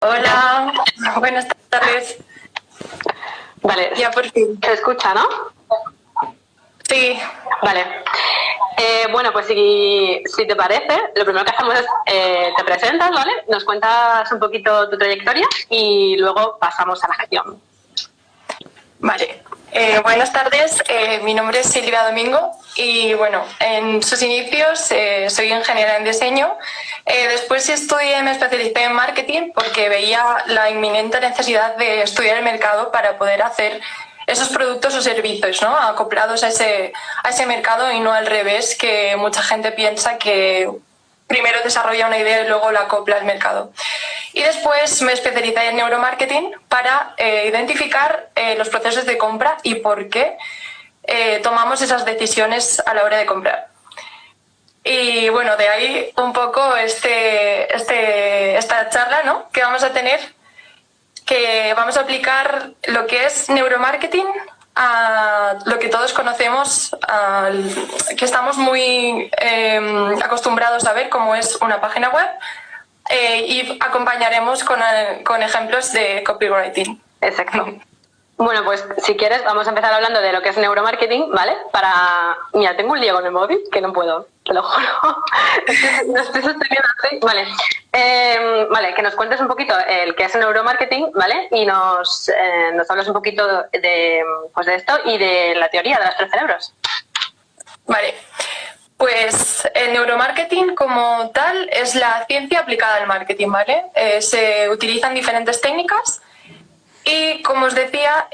Hola, buenas tardes. Vale, Ya por fin. se escucha, ¿no? Sí, Vale. Bueno, pues si te parece, lo primero que hacemos es te presentas, ¿vale? Nos cuentas un poquito tu trayectoria y luego pasamos a la gestión. vale. Buenas tardes, mi nombre es Silvia Domingo y bueno, en sus inicios soy ingeniera en diseño. Después me especialicé en marketing porque veía la inminente necesidad de estudiar el mercado para poder hacer esos productos o servicios, ¿no? Acoplados a ese mercado y no al revés, que mucha gente piensa que primero desarrolla una idea y luego la acopla al mercado. Y después me especialicé en neuromarketing para identificar los procesos de compra y por qué tomamos esas decisiones a la hora de comprar. Y bueno, de ahí un poco esta charla, ¿no?, que vamos a tener, que vamos a aplicar lo que es neuromarketing a lo que todos conocemos, que estamos muy acostumbrados a ver, como es una página web, y acompañaremos con ejemplos de copywriting. Exacto. Bueno, pues si quieres vamos a empezar hablando de lo que es neuromarketing, ¿vale? Mira, tengo un lío con el móvil que no puedo, te lo juro. No estoy sosteniendo así. Vale. Vale, que nos cuentes un poquito el que es neuromarketing, ¿vale? Y nos hablas un poquito de esto y de la teoría de los tres cerebros. Vale. Pues el neuromarketing como tal es la ciencia aplicada al marketing, ¿vale? Se utilizan diferentes técnicas y, como os decía,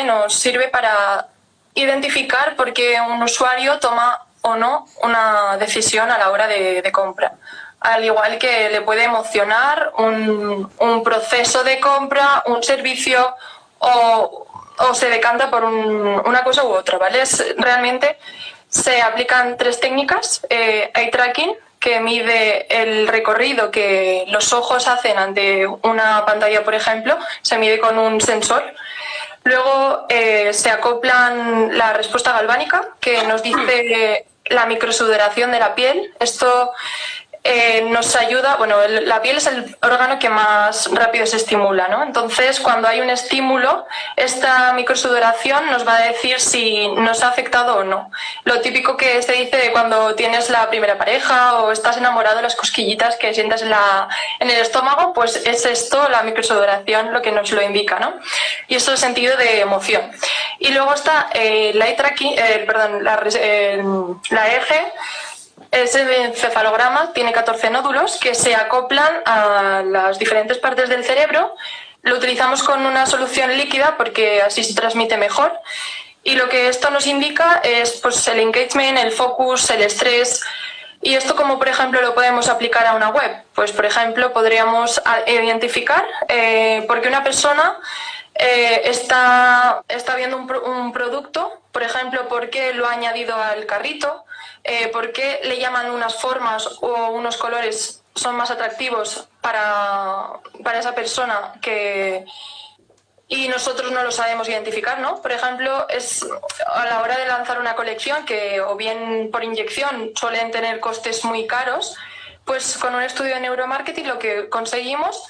nos sirve para identificar por qué un usuario toma o no una decisión a la hora de compra. Al igual que le puede emocionar un proceso de compra, un servicio o se decanta por una cosa u otra, ¿vale? Realmente se aplican tres técnicas. Eye tracking, que mide el recorrido que los ojos hacen ante una pantalla, por ejemplo, se mide con un sensor. Luego se acoplan la respuesta galvánica, que nos dice la microsudoración de la piel. Esto nos ayuda, bueno, la piel es el órgano que más rápido se estimula, ¿no? Entonces, cuando hay un estímulo, esta microsudoración nos va a decir si nos ha afectado o no. Lo típico que se dice de cuando tienes la primera pareja o estás enamorado, las cosquillitas que sientes en el estómago, pues es esto, la microsudoración, lo que nos lo indica, ¿no? Y eso es sentido de emoción. Y luego está la EG. Ese encefalograma tiene 14 nódulos que se acoplan a las diferentes partes del cerebro. Lo utilizamos con una solución líquida porque así se transmite mejor. Y lo que esto nos indica es pues, el engagement, el focus, el estrés. ¿Y esto cómo, por ejemplo, lo podemos aplicar a una web? Pues, por ejemplo, podríamos identificar por qué una persona está viendo un producto, por ejemplo, por qué lo ha añadido al carrito, por qué le llaman unas formas o unos colores son más atractivos para esa persona y nosotros no lo sabemos identificar, ¿no? Por ejemplo, es a la hora de lanzar una colección que o bien por inyección suelen tener costes muy caros, pues con un estudio de neuromarketing lo que conseguimos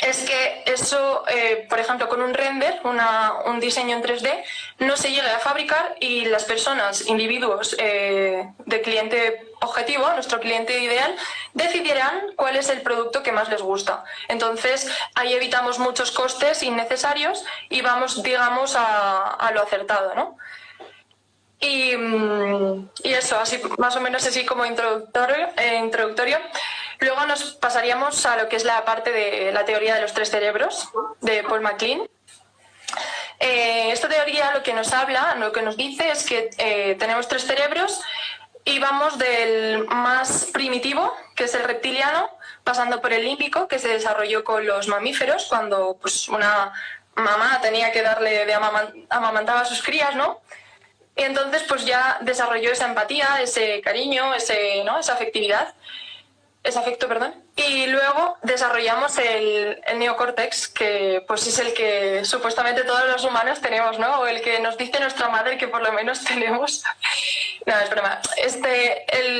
es que eso, por ejemplo, con un render, un diseño en 3D, no se llegue a fabricar y las personas, individuos de cliente objetivo, nuestro cliente ideal, decidirán cuál es el producto que más les gusta. Entonces, ahí evitamos muchos costes innecesarios y vamos, digamos, a lo acertado, ¿no? Y eso, así más o menos así como introductorio. Luego nos pasaríamos a lo que es la parte de la teoría de los tres cerebros de Paul MacLean. Esta teoría lo que nos habla, lo que nos dice es que tenemos tres cerebros y vamos del más primitivo, que es el reptiliano, pasando por el límbico, que se desarrolló con los mamíferos, cuando pues, una mamá tenía que darle de amamantar a sus crías, ¿no? Y entonces pues ya desarrolló esa empatía, ese cariño, esa afectividad, ese afecto, perdón. Y luego desarrollamos el neocórtex, que pues es el que supuestamente todos los humanos tenemos, ¿no? O el que nos dice nuestra madre que por lo menos tenemos. No, es broma.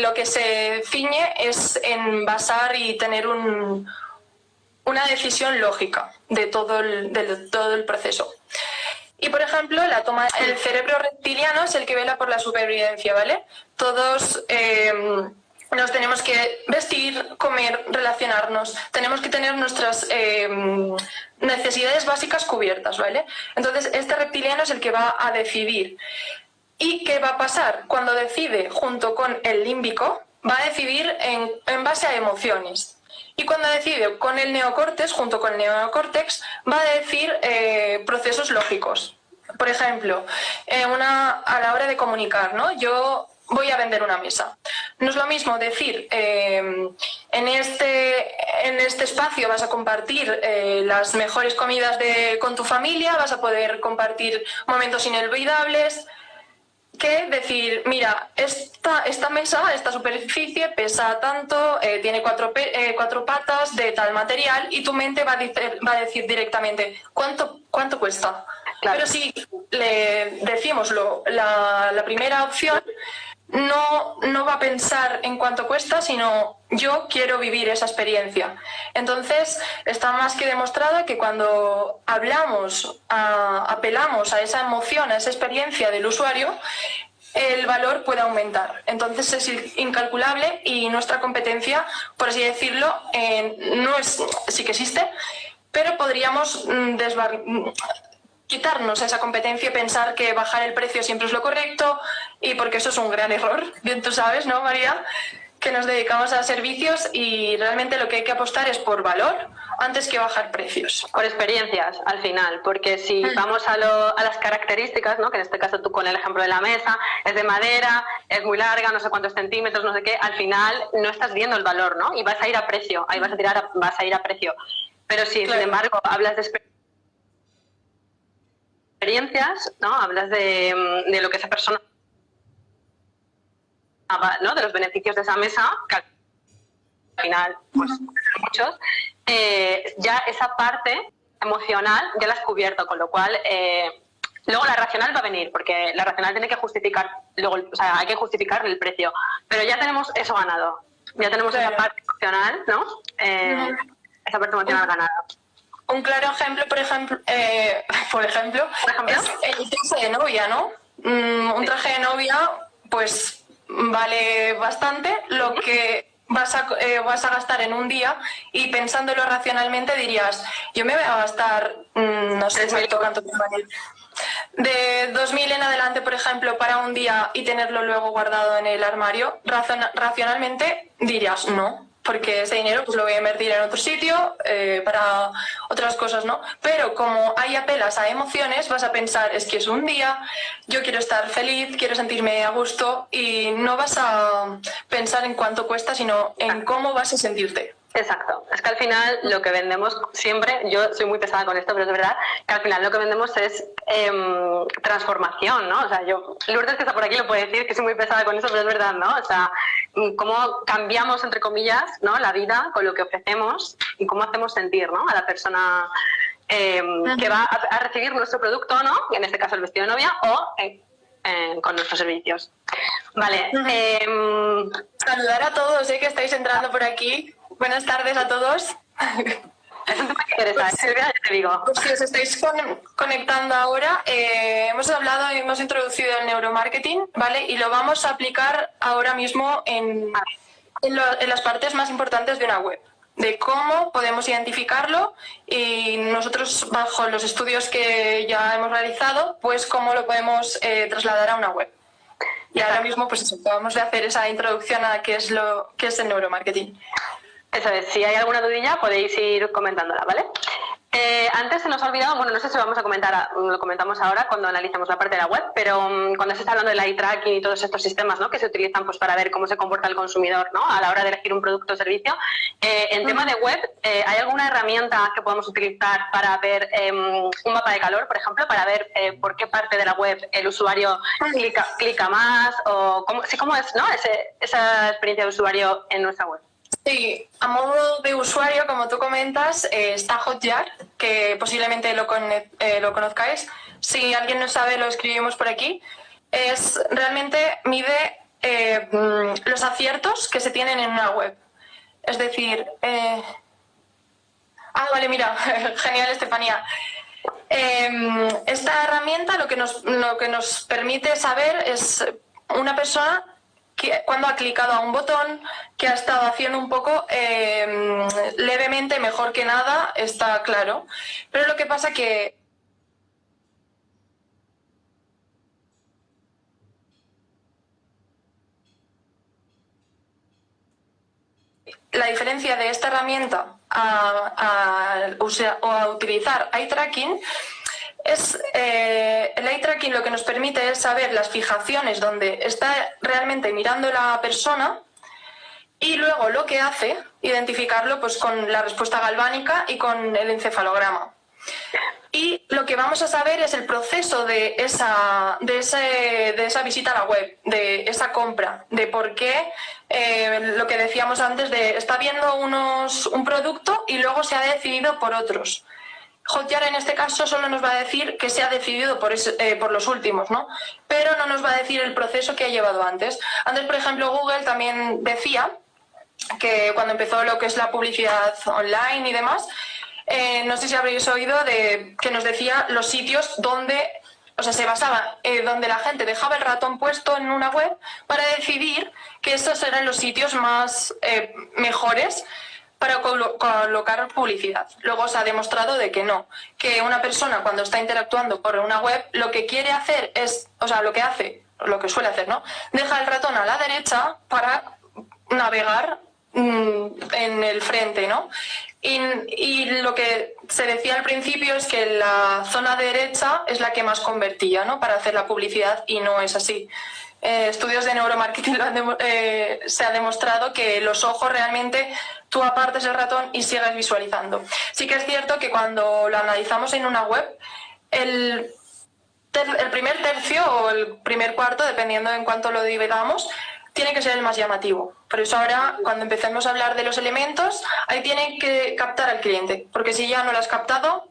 Lo que se ciñe es en basar y tener un una decisión lógica de todo el proceso. Y, por ejemplo, el cerebro reptiliano es el que vela por la supervivencia, ¿vale? Todos nos tenemos que vestir, comer, relacionarnos. Tenemos que tener nuestras necesidades básicas cubiertas, ¿vale? Entonces, este reptiliano es el que va a decidir. ¿Y qué va a pasar? Cuando decide junto con el límbico, va a decidir en base a emociones. Y cuando decide con el neocórtex, junto con el neocórtex, va a decir procesos lógicos. Por ejemplo, a la hora de comunicar, ¿no? Yo voy a vender una mesa. No es lo mismo decir, en este espacio vas a compartir las mejores comidas con tu familia, vas a poder compartir momentos inolvidables, que decir, mira, esta mesa, esta superficie pesa tanto, tiene cuatro patas de tal material, y tu mente va a decir directamente, ¿cuánto cuesta? Claro. Pero si le decimos la primera opción, no va a pensar en cuánto cuesta, sino yo quiero vivir esa experiencia. Entonces, está más que demostrado que cuando apelamos a esa emoción, a esa experiencia del usuario, el valor puede aumentar. Entonces es incalculable, y nuestra competencia, por así decirlo, sí que existe, pero podríamos quitarnos esa competencia y pensar que bajar el precio siempre es lo correcto, y porque eso es un gran error. Bien, tú sabes, ¿no, María? Que nos dedicamos a servicios y realmente lo que hay que apostar es por valor antes que bajar precios. Por experiencias, al final, porque si vamos a las características, ¿no? Que en este caso tú con el ejemplo de la mesa, es de madera, es muy larga, no sé cuántos centímetros, no sé qué, al final no estás viendo el valor, ¿no? Y vas a ir a precio, ahí vas a ir a precio. Pero si, claro, sin embargo, hablas de experiencias, ¿no? Hablas de lo que esa persona, ¿no? De los beneficios de esa mesa, que al final, pues, muchos, ya esa parte emocional ya la has cubierto, con lo cual luego la racional va a venir, porque la racional tiene que justificar, hay que justificar el precio, pero ya tenemos eso ganado, ya tenemos, claro, esa parte emocional, ¿no? Esa parte emocional ganada. Un claro ejemplo, por ejemplo, es el traje de novia, ¿no? Un traje de novia, pues, vale bastante lo que vas a gastar en un día, y pensándolo racionalmente dirías, yo me voy a gastar, no sé cuánto te vale, de 2.000 en adelante, por ejemplo, para un día, y tenerlo luego guardado en el armario. Racionalmente dirías no, porque ese dinero pues lo voy a invertir en otro sitio, para otras cosas, ¿no? Pero como ahí apelas a emociones, vas a pensar, es que es un día, yo quiero estar feliz, quiero sentirme a gusto, y no vas a pensar en cuánto cuesta, sino en cómo vas a sentirte. Exacto. Es que al final lo que vendemos siempre, yo soy muy pesada con esto, pero es verdad que al final lo que vendemos es transformación, ¿no? O sea, Lourdes, que está por aquí, lo puede decir, que soy muy pesada con eso, pero es verdad, ¿no? O sea, cómo cambiamos, entre comillas, ¿no? La vida con lo que ofrecemos, y cómo hacemos sentir, ¿no? A la persona que va a recibir nuestro producto, ¿no? En este caso el vestido de novia, o con nuestros servicios. Vale. Saludar a todos, que estáis entrando por aquí. Buenas tardes a todos. Es un tema que interesa, Silvia, ya te digo. Pues si os estáis conectando ahora, hemos hablado y hemos introducido el neuromarketing, ¿vale? Y lo vamos a aplicar ahora mismo en las partes más importantes de una web, de cómo podemos identificarlo, y nosotros, bajo los estudios que ya hemos realizado, pues cómo lo podemos trasladar a una web. Y ahora mismo, pues eso, acabamos de hacer esa introducción a qué es el neuromarketing. Eso es, si hay alguna dudilla podéis ir comentándola, ¿vale? Antes se nos ha olvidado, bueno, no sé si lo comentamos ahora cuando analicemos la parte de la web, pero cuando se está hablando del eye tracking y todos estos sistemas, ¿no? Que se utilizan pues para ver cómo se comporta el consumidor, ¿no? A la hora de elegir un producto o servicio. En tema de web, ¿hay alguna herramienta que podemos utilizar para ver un mapa de calor, por ejemplo, para ver por qué parte de la web el usuario clica más, o cómo es, ¿no? Esa experiencia de usuario en nuestra web? Sí, a modo de usuario, como tú comentas, está Hotjar, que posiblemente lo conozcáis. Si alguien no sabe, lo escribimos por aquí. Realmente mide los aciertos que se tienen en una web. Es decir, vale, mira, genial, Estefanía. Esta herramienta lo que nos permite saber es una persona que cuando ha clicado a un botón, que ha estado haciendo un poco levemente, mejor que nada, está claro. Pero lo que pasa que la diferencia de esta herramienta a utilizar eye tracking es el eye tracking lo que nos permite es saber las fijaciones donde está realmente mirando la persona y luego lo que hace, identificarlo pues con la respuesta galvánica y con el encefalograma. Y lo que vamos a saber es el proceso de esa visita a la web, de esa compra, de por qué, lo que decíamos antes, de está viendo un producto y luego se ha decidido por otros. Hotjar en este caso solo nos va a decir que se ha decidido por los últimos, ¿no? Pero no nos va a decir el proceso que ha llevado antes. Antes, por ejemplo, Google también decía que cuando empezó lo que es la publicidad online y demás, no sé si habréis oído que nos decía los sitios donde, o sea, se basaba donde la gente dejaba el ratón puesto en una web para decidir que estos eran los sitios más mejores para colocar publicidad. Luego se ha demostrado de que no, que una persona cuando está interactuando por una web lo que quiere hacer es, o sea, lo que suele hacer, ¿no? Deja el ratón a la derecha para navegar en el frente, ¿no? Y lo que se decía al principio es que la zona derecha es la que más convertía, ¿no? Para hacer la publicidad, y no es así. Estudios de neuromarketing se ha demostrado que los ojos realmente tú apartes el ratón y sigues visualizando. Sí que es cierto que cuando lo analizamos en una web, el primer tercio o el primer cuarto, dependiendo en cuánto lo dividamos, tiene que ser el más llamativo. Por eso ahora, cuando empecemos a hablar de los elementos, ahí tiene que captar al cliente, porque si ya no lo has captado,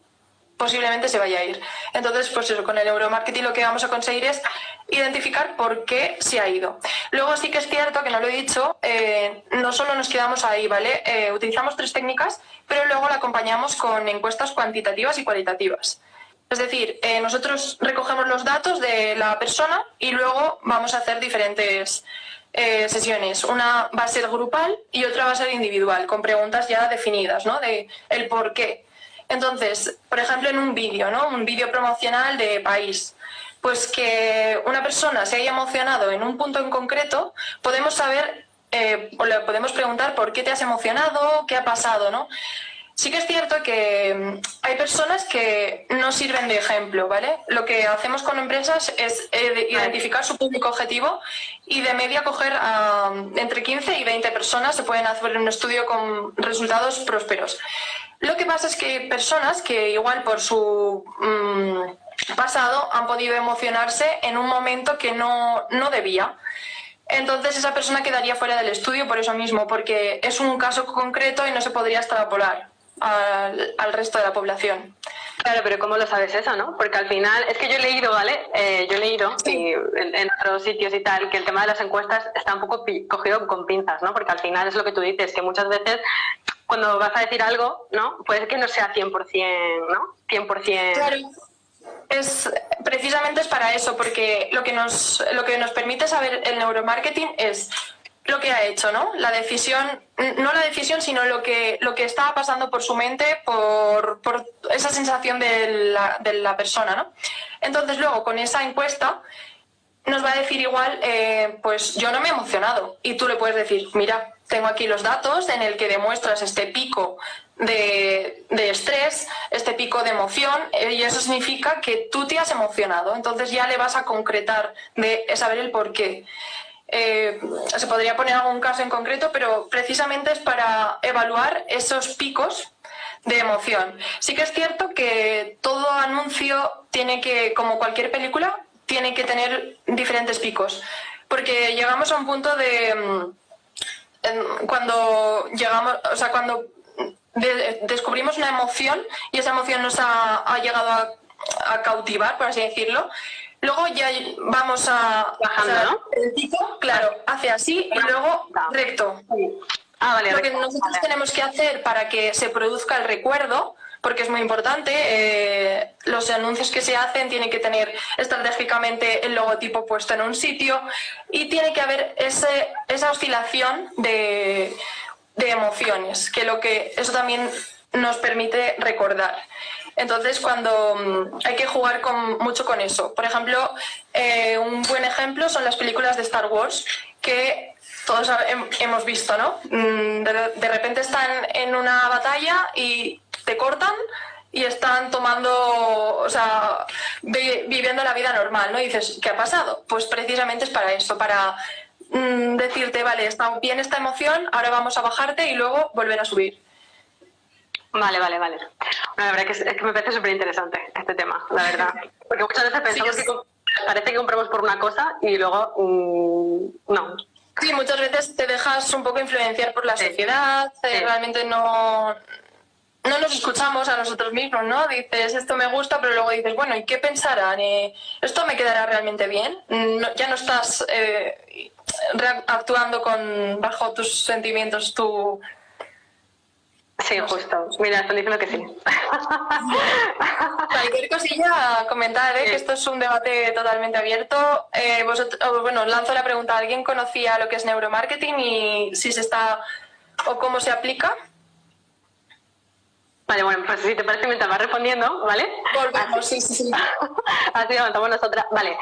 posiblemente se vaya a ir. Entonces, pues eso, con el neuromarketing lo que vamos a conseguir es identificar por qué se ha ido. Luego sí que es cierto, que no lo he dicho, no solo nos quedamos ahí, ¿vale? Utilizamos 3 técnicas, pero luego la acompañamos con encuestas cuantitativas y cualitativas. Es decir, nosotros recogemos los datos de la persona y luego vamos a hacer diferentes sesiones. Una va a ser grupal y otra va a ser individual, con preguntas ya definidas, ¿no? De el por qué. Entonces, por ejemplo, en un vídeo, ¿no? Un vídeo promocional de país, pues que una persona se haya emocionado en un punto en concreto, podemos saber, o le podemos preguntar por qué te has emocionado, qué ha pasado, ¿no? Sí que es cierto que hay personas que no sirven de ejemplo, ¿vale? Lo que hacemos con empresas es identificar su público objetivo y de media coger a entre 15 y 20 personas, se pueden hacer un estudio con resultados prósperos. Lo que pasa es que hay personas que igual por su pasado han podido emocionarse en un momento que no debía. Entonces esa persona quedaría fuera del estudio por eso mismo, porque es un caso concreto y no se podría extrapolar al resto de la población. Claro, pero ¿cómo lo sabes eso, no? Porque al final, es que yo he leído, ¿vale? Yo he leído Sí. en otros sitios y tal, que el tema de las encuestas está un poco cogido con pinzas, ¿no? Porque al final es lo que tú dices, que muchas veces cuando vas a decir algo, ¿no? Puede que no sea 100%, ¿no? 100%. Claro. Precisamente es para eso, porque lo que nos permite saber el neuromarketing es lo que ha hecho, ¿no? La decisión, no la decisión, sino lo que estaba pasando por su mente, por esa sensación de la persona, ¿no? Entonces luego con esa encuesta nos va a decir igual, pues yo no me he emocionado, y tú le puedes decir, mira, tengo aquí los datos en el que demuestras este pico de estrés, este pico de emoción, y eso significa que tú te has emocionado. Entonces ya le vas a concretar de saber el por qué. Se podría poner algún caso en concreto, pero precisamente es para evaluar esos picos de emoción. Sí que es cierto que todo anuncio tiene que, como cualquier película, tiene que tener diferentes picos, porque llegamos a un punto de cuando llegamos, o sea, cuando descubrimos una emoción y esa emoción nos ha llegado a cautivar, por así decirlo, luego ya vamos a bajando, o sea, ¿no? el pico, claro, hace así y luego recto. Vale. Lo que nosotros tenemos que hacer para que se produzca el recuerdo, porque es muy importante, los anuncios que se hacen tienen que tener estratégicamente el logotipo puesto en un sitio y tiene que haber esa oscilación de emociones, que eso también nos permite recordar. Entonces, cuando hay que jugar mucho con eso. Por ejemplo, un buen ejemplo son las películas de Star Wars, que todos hemos visto, ¿no? De repente están en una batalla y te cortan y están viviendo la vida normal, ¿no? Y dices, ¿qué ha pasado? Pues precisamente es para eso, para decirte, vale, está bien esta emoción, ahora vamos a bajarte y luego volver a subir. Vale. Bueno, la verdad es que me parece súper interesante este tema, la verdad. Porque muchas veces pensamos que parece que compramos por una cosa y luego no. Sí, muchas veces te dejas un poco influenciar por la sociedad, realmente no nos escuchamos a nosotros mismos, ¿no? Dices, esto me gusta, pero luego dices, bueno, ¿y qué pensarán? ¿Esto me quedará realmente bien? Ya no estás actuando bajo tus sentimientos, Sí, justo. Mira, están diciendo que sí. Cualquier cosilla, comentar, que esto es un debate totalmente abierto. Os lanzo la pregunta, ¿alguien conocía lo que es neuromarketing y si se está o cómo se aplica? Vale, bueno, pues si te parece mientras vas respondiendo, ¿vale? Volvemos, sí. Así avanzamos nosotras. Vale,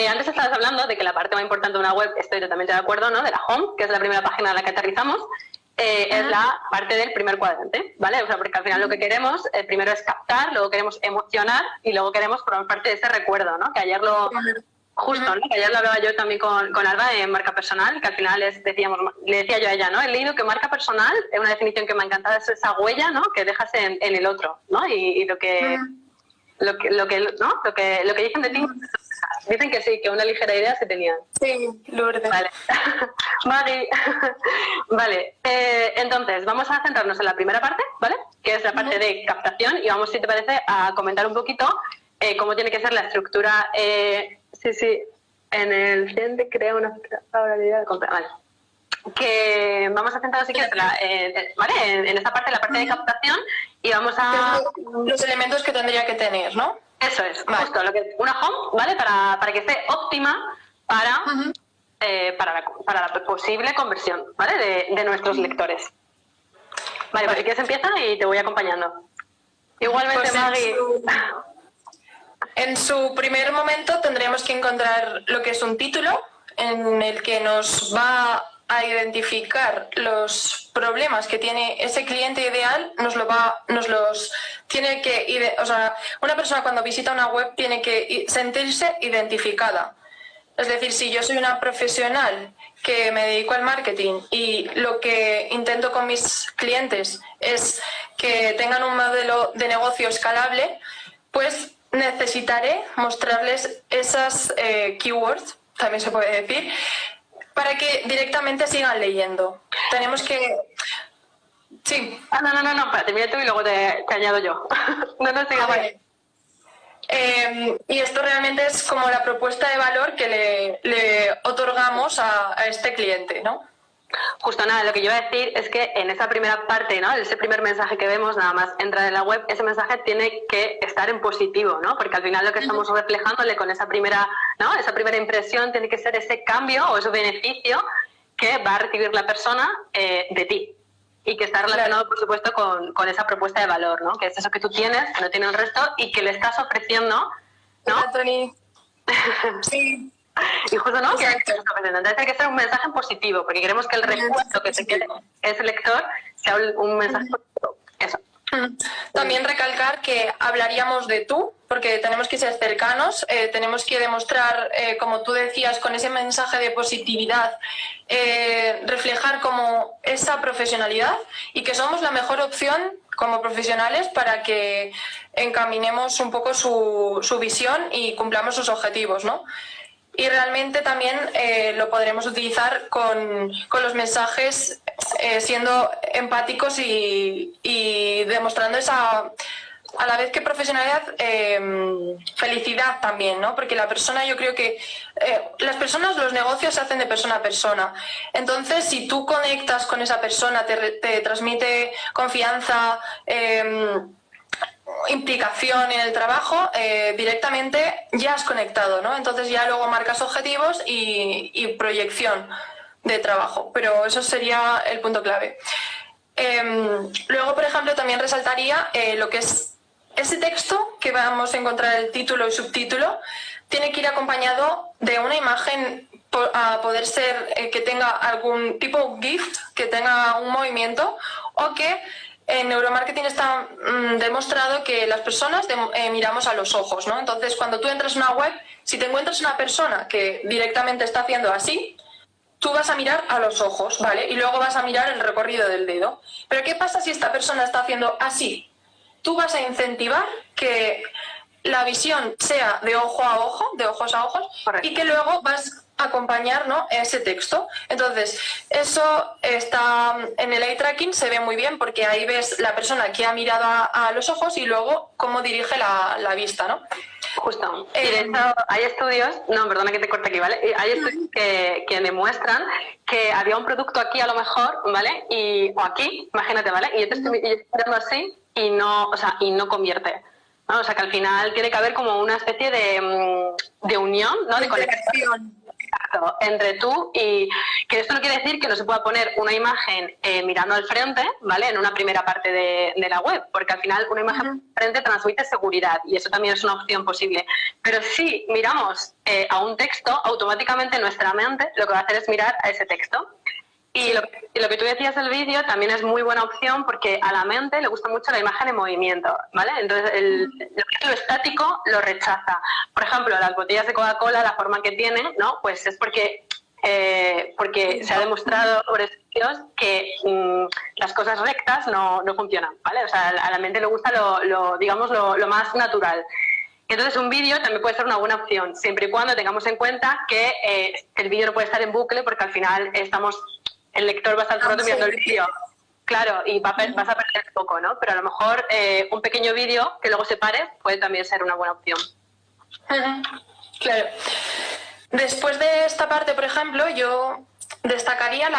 antes estabas hablando de que la parte más importante de una web, estoy totalmente de acuerdo, ¿no? De la home, que es la primera página en la que aterrizamos. Es la parte del primer cuadrante, ¿vale? O sea, porque al final lo que queremos, primero es captar, luego queremos emocionar y luego queremos formar parte de ese recuerdo, ¿no? Que ayer ¿no? Que ayer lo hablaba yo también con Alba en marca personal, que al final le decía yo a ella, ¿no? He leído que marca personal, es una definición que me ha encantado, es esa huella, ¿no? Que dejas en el otro, ¿no? Y lo que dicen de ti, dicen que sí, que una ligera idea se tenían. Sí, Lourdes. Vale. Vale, entonces vamos a centrarnos en la primera parte, ¿vale? Que es la parte de captación y vamos, si te parece, a comentar un poquito cómo tiene que ser la estructura. En el cliente crea una favorabilidad de compra. Vale. Que vamos a centrarnos, si quieres, en esta parte, la parte de captación y vamos a... Los elementos que tendría que tener, ¿no? Eso es, justo, una home, ¿vale? Para que esté óptima para la posible conversión, ¿vale? De nuestros lectores. Vale, pues si quieres empieza y te voy acompañando. Igualmente, pues Maggie. En su primer momento tendríamos que encontrar lo que es un título en el que nos va a identificar los problemas que tiene ese cliente ideal, una persona cuando visita una web tiene que sentirse identificada. Es decir, si yo soy una profesional que me dedico al marketing y lo que intento con mis clientes es que tengan un modelo de negocio escalable, pues necesitaré mostrarles esas keywords, también se puede decir, para que directamente sigan leyendo. Tenemos que... Sí. No, para terminar tú y luego te añado yo. Siga. Vale. Y esto realmente es como la propuesta de valor que le otorgamos a este cliente, ¿no? Justo nada, lo que yo iba a decir es que en esa primera parte, ¿no? Ese primer mensaje que vemos, nada más entrar en la web, ese mensaje tiene que estar en positivo, ¿no? Porque al final lo que estamos reflejándole con esa primera, ¿no? Esa primera impresión tiene que ser ese cambio o ese beneficio que va a recibir la persona de ti. Y que está relacionado, por supuesto, con esa propuesta de valor, ¿no? Que es eso que tú tienes, que no tiene el resto, y que le estás ofreciendo, ¿no? Tony. Sí. Y justo, ¿no? Entonces hay que ser un mensaje positivo, porque queremos que el recuerdo que se quede ese lector sea un mensaje positivo. Eso. También recalcar que hablaríamos de tú, porque tenemos que ser cercanos, tenemos que demostrar, como tú decías, con ese mensaje de positividad, reflejar como esa profesionalidad y que somos la mejor opción como profesionales para que encaminemos un poco su visión y cumplamos sus objetivos, ¿no? Y realmente también lo podremos utilizar con los mensajes siendo empáticos y demostrando a la vez que profesionalidad, felicidad también, ¿no? Porque la persona, yo creo que las personas, los negocios se hacen de persona a persona. Entonces, si tú conectas con esa persona, te transmite confianza, implicación en el trabajo, directamente ya has conectado, ¿no? Entonces ya luego marcas objetivos y proyección de trabajo, pero eso sería el punto clave. Luego, por ejemplo, también resaltaría lo que es ese texto que vamos a encontrar el título y subtítulo, tiene que ir acompañado de una imagen, a poder ser que tenga algún tipo GIF, que tenga un movimiento, o que en neuromarketing está demostrado que las personas miramos a los ojos, ¿no? Entonces, cuando tú entras en una web, si te encuentras una persona que directamente está haciendo así, tú vas a mirar a los ojos, ¿vale? Y luego vas a mirar el recorrido del dedo. Pero ¿qué pasa si esta persona está haciendo así? Tú vas a incentivar que la visión sea de ojo a ojo, de ojos a ojos, correcto, y que luego vas a acompañar, ¿no?, ese texto. Entonces, eso está en el eye tracking, se ve muy bien porque ahí ves la persona que ha mirado a los ojos y luego cómo dirige la vista, ¿no? Justo. Y de hecho, hay estudios, no, perdona que te corte aquí, ¿vale? Hay estudios que demuestran que había un producto aquí a lo mejor, ¿vale? O aquí, imagínate, ¿vale? Y yo te estoy mirando así y no, o sea, y no convierte, ¿no? O sea, que al final tiene que haber como una especie de unión, ¿no? De conexión entre tú y que esto no quiere decir que no se pueda poner una imagen mirando al frente, ¿vale? En una primera parte de la web, porque al final una imagen al frente transmite seguridad y eso también es una opción posible. Pero si miramos a un texto, automáticamente nuestra mente lo que va a hacer es mirar a ese texto. Y lo que tú decías del vídeo también es muy buena opción porque a la mente le gusta mucho la imagen en movimiento, ¿vale? Entonces, lo estático lo rechaza. Por ejemplo, las botellas de Coca-Cola, la forma que tienen, ¿no? Pues es porque se ha demostrado por estudios que las cosas rectas no funcionan, ¿vale? O sea, a la mente le gusta digamos, lo más natural. Entonces, un vídeo también puede ser una buena opción, siempre y cuando tengamos en cuenta que el vídeo no puede estar en bucle porque al final el lector va a estar todo el rato viendo el vídeo. Claro, y vas a perder poco, ¿no? Pero a lo mejor un pequeño vídeo que luego se pare puede también ser una buena opción. Claro. Después de esta parte, por ejemplo, yo destacaría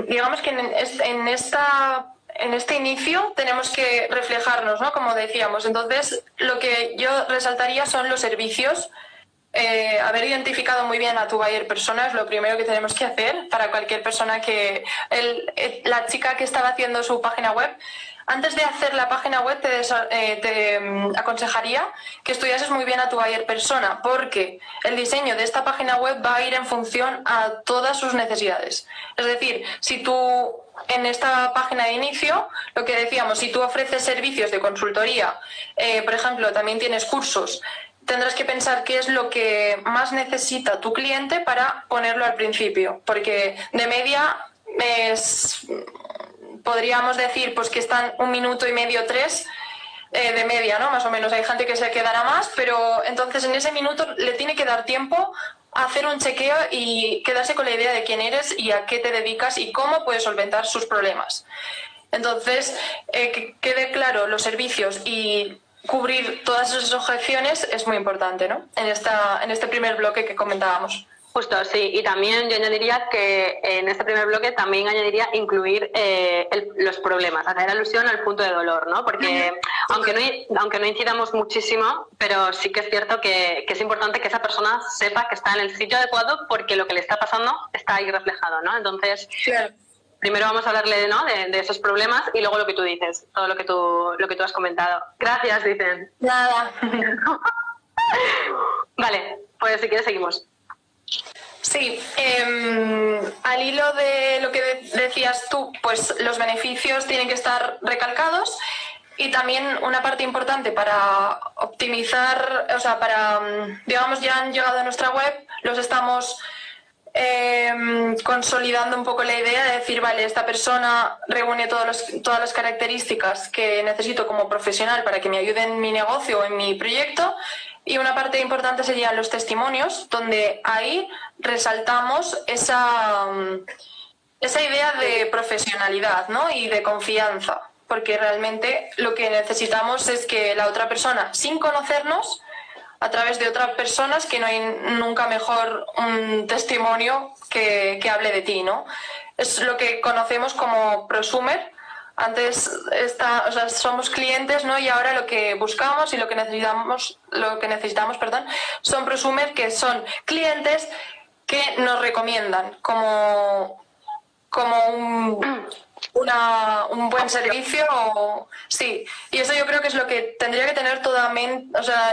digamos que en este inicio tenemos que reflejarnos, ¿no? Como decíamos. Entonces, lo que yo resaltaría son los servicios. Haber identificado muy bien a tu buyer persona es lo primero que tenemos que hacer para cualquier persona la chica que estaba haciendo su página web. Antes de hacer la página web te aconsejaría que estudiases muy bien a tu buyer persona, porque el diseño de esta página web va a ir en función a todas sus necesidades. Es decir, si tú en esta página de inicio, lo que decíamos, si tú ofreces servicios de consultoría, por ejemplo, también tienes cursos, tendrás que pensar qué es lo que más necesita tu cliente para ponerlo al principio, porque de media podríamos decir pues que están 1 minuto y medio, 3 de media, ¿no? Más o menos. Hay gente que se quedará más, pero entonces en ese minuto le tiene que dar tiempo a hacer un chequeo y quedarse con la idea de quién eres y a qué te dedicas y cómo puedes solventar sus problemas. Entonces, que quede claro los servicios y cubrir todas esas objeciones es muy importante, ¿no? En este primer bloque que comentábamos. Justo, sí. Y también yo añadiría que en este primer bloque también añadiría incluir los problemas, hacer alusión al punto de dolor, ¿no? Porque aunque no incidamos muchísimo, pero sí que es cierto que es importante que esa persona sepa que está en el sitio adecuado porque lo que le está pasando está ahí reflejado, ¿no? Entonces, claro, primero vamos a hablarle, ¿no?, de esos problemas y luego lo que tú dices, todo lo que tú has comentado. Gracias, dicen. Nada. Vale, pues si quieres seguimos. Sí, al hilo de lo que decías tú, pues los beneficios tienen que estar recalcados y también una parte importante para optimizar, o sea, digamos, ya han llegado a nuestra web, los estamos consolidando un poco la idea de decir, vale, esta persona reúne todas las características que necesito como profesional para que me ayude en mi negocio o en mi proyecto. Y una parte importante serían los testimonios, donde ahí resaltamos esa idea de profesionalidad, ¿no?, y de confianza. porque realmente lo que necesitamos es que la otra persona, sin conocernos, a través de otras personas, que no hay nunca mejor un testimonio que hable de ti, ¿no? Es lo que conocemos como prosumer. Antes somos clientes, ¿no? Y ahora lo que buscamos y lo que necesitamos, son prosumer, que son clientes que nos recomiendan como un buen servicio. Sí, y eso yo creo que es lo que tendría que tener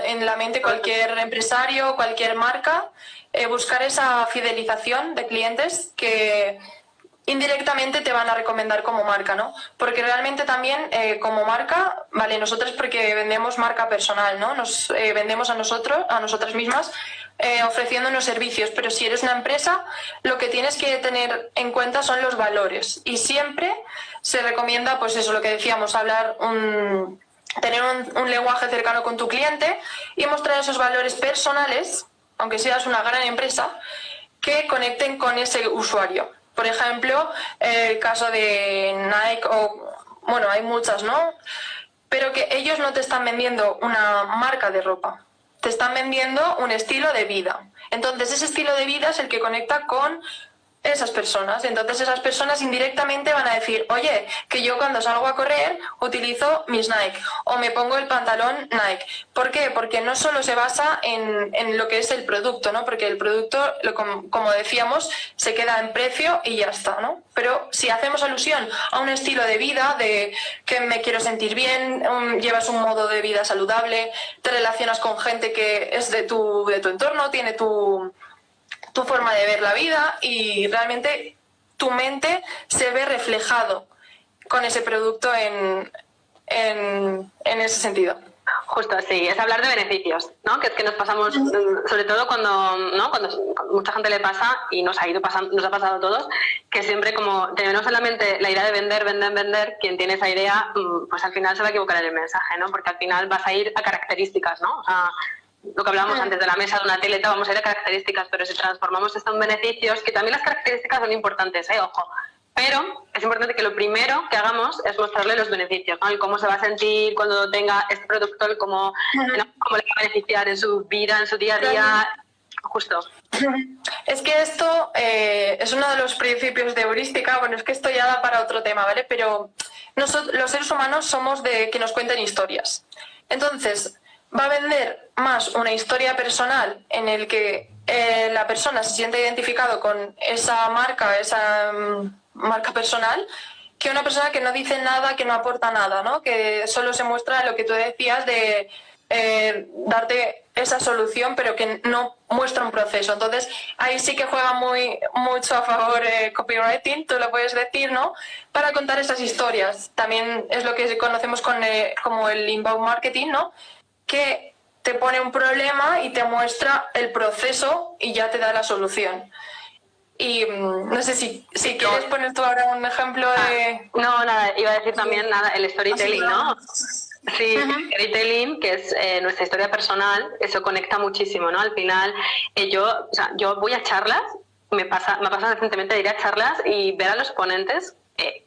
en la mente cualquier empresario, cualquier marca, buscar esa fidelización de clientes que indirectamente te van a recomendar como marca, ¿no? Porque realmente también como marca, vale, nosotros porque vendemos marca personal, ¿no? Nos vendemos a nosotras mismas, ofreciendo unos servicios, pero si eres una empresa, lo que tienes que tener en cuenta son los valores, y siempre se recomienda, pues eso, lo que decíamos, tener un lenguaje cercano con tu cliente y mostrar esos valores personales, aunque seas una gran empresa, que conecten con ese usuario. Por ejemplo, el caso de Nike, bueno, hay muchas, ¿no? Pero que ellos no te están vendiendo una marca de ropa, te están vendiendo un estilo de vida. Entonces ese estilo de vida es el que conecta con esas personas. Entonces esas personas indirectamente van a decir, oye, que yo cuando salgo a correr utilizo mis Nike o me pongo el pantalón Nike. ¿Por qué? Porque no solo se basa en lo que es el producto, ¿no? Porque el producto, como decíamos, se queda en precio y ya está, ¿no? Pero si hacemos alusión a un estilo de vida, de que me quiero sentir bien, llevas un modo de vida saludable, te relacionas con gente que es de tu entorno, tiene tu forma de ver la vida, y realmente tu mente se ve reflejado con ese producto en ese sentido. Justo, sí, es hablar de beneficios, ¿no? Que es que nos pasamos, sobre todo cuando mucha gente le pasa, y nos ha pasado a todos, que siempre como tenemos en la mente la idea de vender, quien tiene esa idea, pues al final se va a equivocar en el mensaje, ¿no? Porque al final vas a ir a características, ¿no? O sea, lo que hablábamos antes de la mesa de una tele, vamos a ir a características, pero si transformamos esto en beneficios, que también las características son importantes, ojo, pero es importante que lo primero que hagamos es mostrarle los beneficios, ¿no? El cómo se va a sentir cuando tenga este producto, el cómo le va a beneficiar en su vida, en su día a día, justo. Es que esto es uno de los principios de heurística. Bueno, es que esto ya da para otro tema, ¿vale? Pero nosotros, los seres humanos, somos de que nos cuenten historias. Entonces, va a vender más una historia personal en el que la persona se siente identificado con esa marca personal, que una persona que no dice nada, que no aporta nada, ¿no? Que solo se muestra lo que tú decías de darte esa solución, pero que no muestra un proceso. Entonces ahí sí que juega mucho a favor copywriting, tú lo puedes decir, ¿no? Para contar esas historias. También es lo que conocemos como el inbound marketing, ¿no? Que te pone un problema y te muestra el proceso y ya te da la solución. Y no sé si quieres poner tú ahora un ejemplo de... No, nada, iba a decir también el storytelling, ¿no? Sí, storytelling, que es nuestra historia personal, eso conecta muchísimo, ¿no? Al final, yo voy a charlas, me pasa recientemente de ir a charlas y ver a los ponentes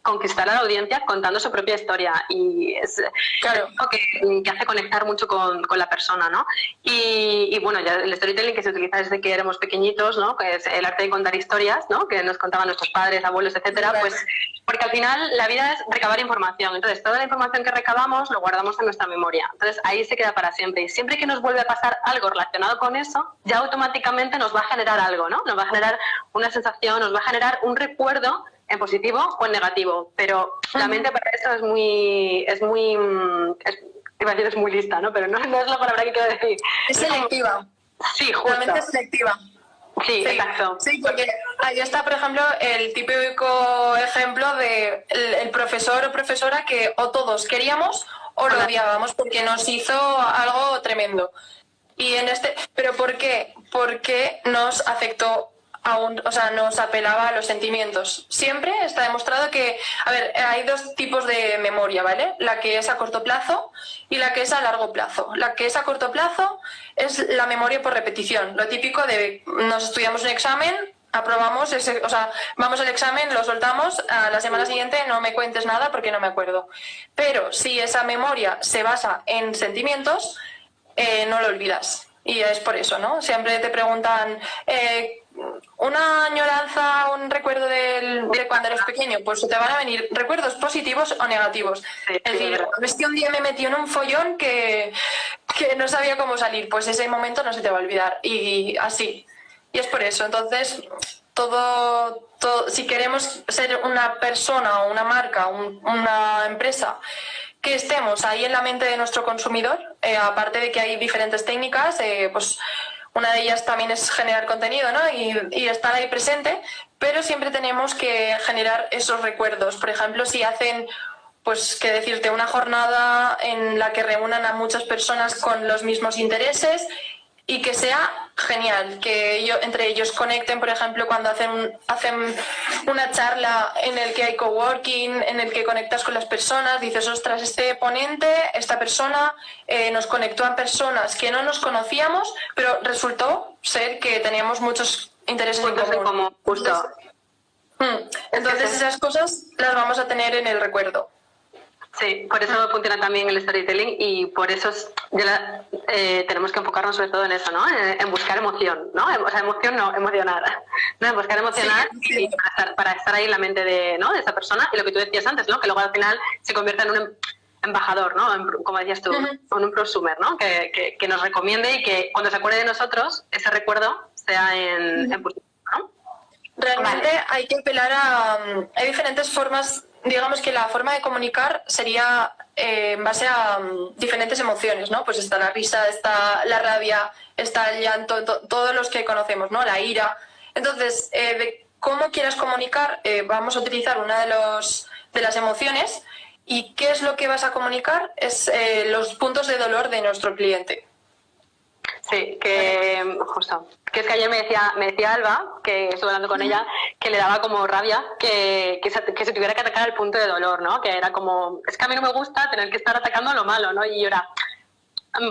conquistar a la audiencia contando su propia historia, y es algo que hace conectar mucho con la persona, ¿no? Y bueno, ya el storytelling que se utiliza desde que éramos pequeñitos, ¿no? Que es el arte de contar historias, ¿no? Que nos contaban nuestros padres, abuelos, etcétera, pues porque al final la vida es recabar información. Entonces toda la información que recabamos lo guardamos en nuestra memoria. Entonces ahí se queda para siempre, y siempre que nos vuelve a pasar algo relacionado con eso, ya automáticamente nos va a generar algo, ¿no? Nos va a generar una sensación, nos va a generar un recuerdo en positivo o en negativo, pero la mente para eso es muy lista, ¿no? Pero no es la palabra que quiero decir. Es selectiva. Sí, justo. La mente es selectiva. Sí, exacto. Sí, porque ahí está, por ejemplo, el típico ejemplo de el profesor o profesora que o todos queríamos o lo odiábamos porque nos hizo algo tremendo. ¿Pero por qué? Porque nos afectó nos apelaba a los sentimientos. Siempre está demostrado que, hay dos tipos de memoria, ¿vale? La que es a corto plazo y la que es a largo plazo. La que es a corto plazo es la memoria por repetición. Lo típico de nos estudiamos un examen aprobamos ese, o sea, vamos al examen, lo soltamos, a la semana siguiente no me cuentes nada porque no me acuerdo. Pero si esa memoria se basa en sentimientos, no lo olvidas. Y es por eso, ¿no? Siempre te preguntan, una añoranza, un recuerdo de cuando eres pequeño, pues te van a venir recuerdos positivos o negativos. Sí, Es decir, es que un día me metí en un follón que no sabía cómo salir, pues ese momento no se te va a olvidar. Y así. Y es por eso. Entonces, todo, si queremos ser una persona o una marca, una empresa, que estemos ahí en la mente de nuestro consumidor, aparte de que hay diferentes técnicas, pues una de ellas también es generar contenido, ¿no? Y estar ahí presente, pero siempre tenemos que generar esos recuerdos. Por ejemplo, si hacen, pues qué decirte, una jornada en la que reúnan a muchas personas con los mismos intereses y que sea genial, que entre ellos conecten, por ejemplo, cuando hacen una charla en el que hay coworking, en el que conectas con las personas, dices, ostras, este ponente, esta persona nos conectó a personas que no nos conocíamos, pero resultó ser que teníamos muchos intereses en común. Justo. Entonces esas cosas las vamos a tener en el recuerdo. Sí, por eso funciona también el storytelling y por eso tenemos que enfocarnos sobre todo en eso, ¿no? En buscar emoción, ¿no? O sea, emoción no, emocionar. ¿No? En buscar emocionar y para estar ahí en la mente de esa persona y lo que tú decías antes, ¿no? Que luego al final se convierta en un embajador, ¿no? Como decías tú, en un prosumer, ¿no? Que nos recomiende y que cuando se acuerde de nosotros, ese recuerdo sea en positivo, ¿no? Realmente hay que apelar hay diferentes formas. Digamos que la forma de comunicar sería en base a diferentes emociones, ¿no? Pues está la risa, está la rabia, está el llanto, todos los que conocemos, ¿no? La ira. Entonces, de cómo quieras comunicar, vamos a utilizar una de las emociones. ¿Y qué es lo que vas a comunicar? Es los puntos de dolor de nuestro cliente. Sí, justo. Que es que ayer me decía Alba, que estuve hablando con ella, que le daba como rabia que se tuviera que atacar el punto de dolor, ¿no? Que era como, es que a mí no me gusta tener que estar atacando lo malo, ¿no? Y yo era,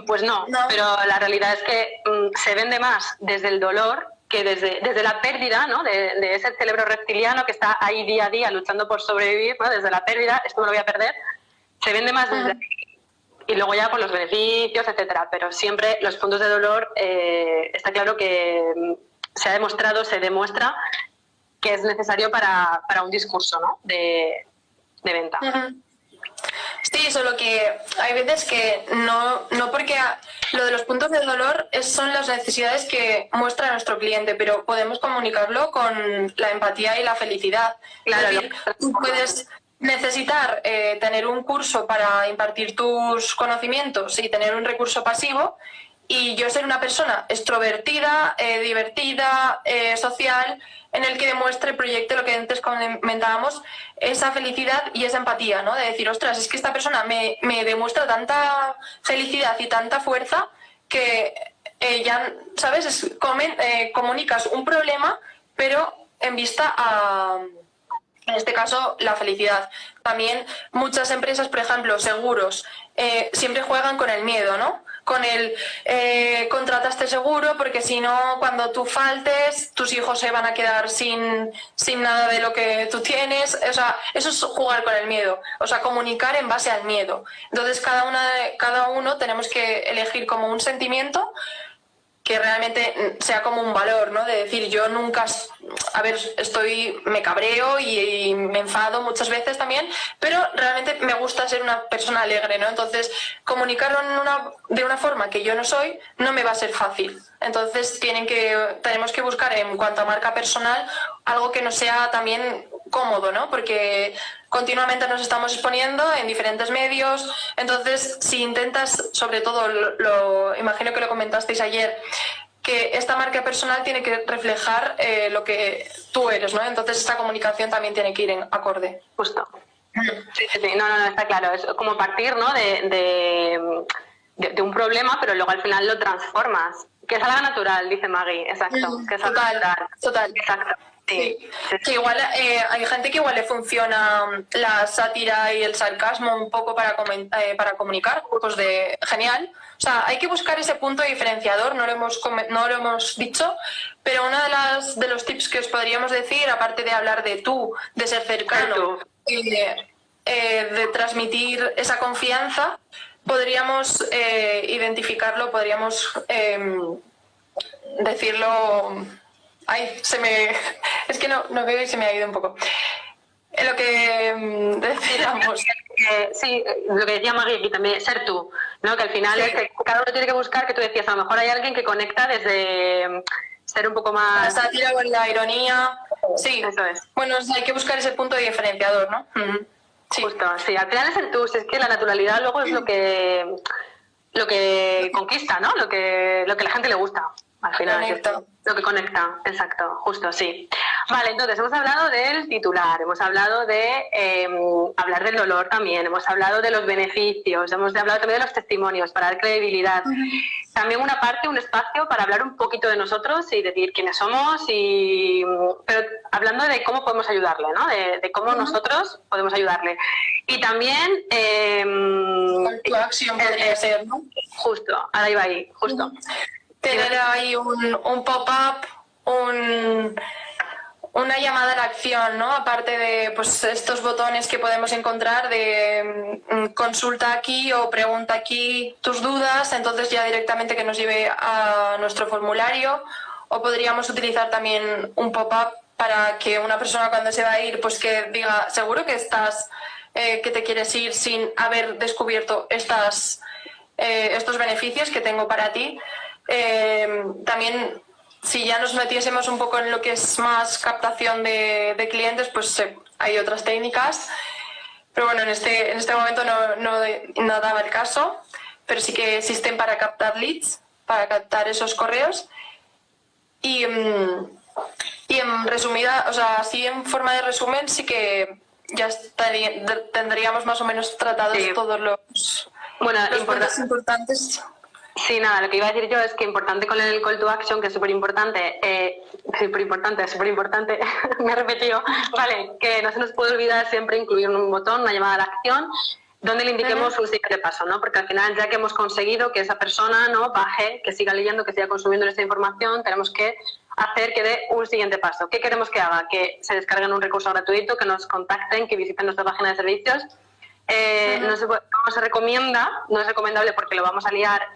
pues no, pero la realidad es que se vende más desde el dolor que desde la pérdida, ¿no? De ese cerebro reptiliano que está ahí día a día luchando por sobrevivir, ¿no? Desde la pérdida, esto me lo voy a perder, se vende más desde ahí. Y luego ya por los beneficios, etcétera. Pero siempre los puntos de dolor, está claro que se ha demostrado, se demuestra que es necesario para un discurso, ¿no? de venta. Sí, solo que hay veces que no porque lo de los puntos de dolor son las necesidades que muestra nuestro cliente, pero podemos comunicarlo con la empatía y la felicidad. Claro, es decir, tú puedes necesitar tener un curso para impartir tus conocimientos y tener un recurso pasivo, y yo ser una persona extrovertida, divertida, social, en el que demuestre, proyecte lo que antes comentábamos, esa felicidad y esa empatía, ¿no? De decir, ostras, es que esta persona me demuestra tanta felicidad y tanta fuerza que ya, ¿sabes? Comunicas un problema, pero en vista a, en este caso, la felicidad. También muchas empresas, por ejemplo, seguros, siempre juegan con el miedo, ¿no? Con el contrata este seguro porque si no, cuando tú faltes, tus hijos se van a quedar sin nada de lo que tú tienes. O sea, eso es jugar con el miedo. O sea, comunicar en base al miedo. Entonces, cada uno tenemos que elegir como un sentimiento que realmente sea como un valor, ¿no? De decir, yo nunca, a ver, me cabreo y me enfado muchas veces también, pero realmente me gusta ser una persona alegre, ¿no? Entonces, comunicarlo de una forma que yo no soy, no me va a ser fácil. Entonces, tenemos que buscar en cuanto a marca personal algo que nos sea también cómodo, ¿no? Porque continuamente nos estamos exponiendo en diferentes medios. Entonces, si intentas, sobre todo, imagino que lo comentasteis ayer, que esta marca personal tiene que reflejar lo que tú eres, ¿no? Entonces, esta comunicación también tiene que ir en acorde. Justo. Sí, no, está claro. Es como partir, ¿no? de un problema, pero luego al final lo transformas. Que salga natural, dice Maggie. Exacto. Que salga natural. Total. Exacto. Sí, que igual hay gente que igual le funciona la sátira y el sarcasmo un poco para comunicar, pues genial. O sea, hay que buscar ese punto diferenciador, no lo hemos dicho, pero uno de los tips que os podríamos decir, aparte de hablar de tú, de ser cercano, de transmitir esa confianza, podríamos identificarlo, podríamos decirlo... Ay, es que no veo y se me ha ido un poco. Lo que decíamos. Sí, lo que decía Maggie aquí también, ser tú, ¿no? Que al final Sí. es que cada uno tiene que buscar, que tú decías, a lo mejor hay alguien que conecta desde ser un poco más... La sátira o la ironía. Sí, eso es. Bueno, hay que buscar ese punto diferenciador, ¿no? Sí. Justo, sí, al final es el tú, si es que la naturalidad luego es lo que conquista, ¿no? Lo que la gente le gusta. Al final Conecta. Lo que conecta, exacto, justo, sí. Vale, entonces hemos hablado del titular, hemos hablado de hablar del dolor también, hemos hablado de los beneficios, hemos hablado también de los testimonios para dar credibilidad. También una parte, un espacio para hablar un poquito de nosotros y decir quiénes somos, pero hablando de cómo podemos ayudarle, ¿no? De cómo nosotros podemos ayudarle. Y también... tu acción podría ser, ¿no? Justo, ahora iba ahí, justo. Tener ahí un pop-up, una llamada a la acción, ¿no? Aparte de pues, estos botones que podemos encontrar de consulta aquí o pregunta aquí tus dudas, entonces ya directamente que nos lleve a nuestro formulario, o podríamos utilizar también un pop-up para que una persona cuando se va a ir, pues que diga, seguro que que te quieres ir sin haber descubierto estos beneficios que tengo para ti. También si ya nos metiésemos un poco en lo que es más captación de clientes, pues hay otras técnicas, pero bueno, en este momento no daba el caso, pero sí que existen para captar leads, para captar esos correos. Y en resumida, o sea, así en forma de resumen, sí que ya tendríamos más o menos tratados todos los puntos importantes. Sí, nada, lo que iba a decir yo es que importante con el call to action, que es súper importante, me he repetido, vale, que no se nos puede olvidar siempre incluir un botón, una llamada a la acción, donde le indiquemos un siguiente paso, ¿no? Porque al final, ya que hemos conseguido que esa persona no baje, que siga leyendo, que siga consumiendo esta información, tenemos que hacer que dé un siguiente paso. ¿Qué queremos que haga? Que se descarguen un recurso gratuito, que nos contacten, que visiten nuestra página de servicios. No se recomienda, no es recomendable porque lo vamos a liar,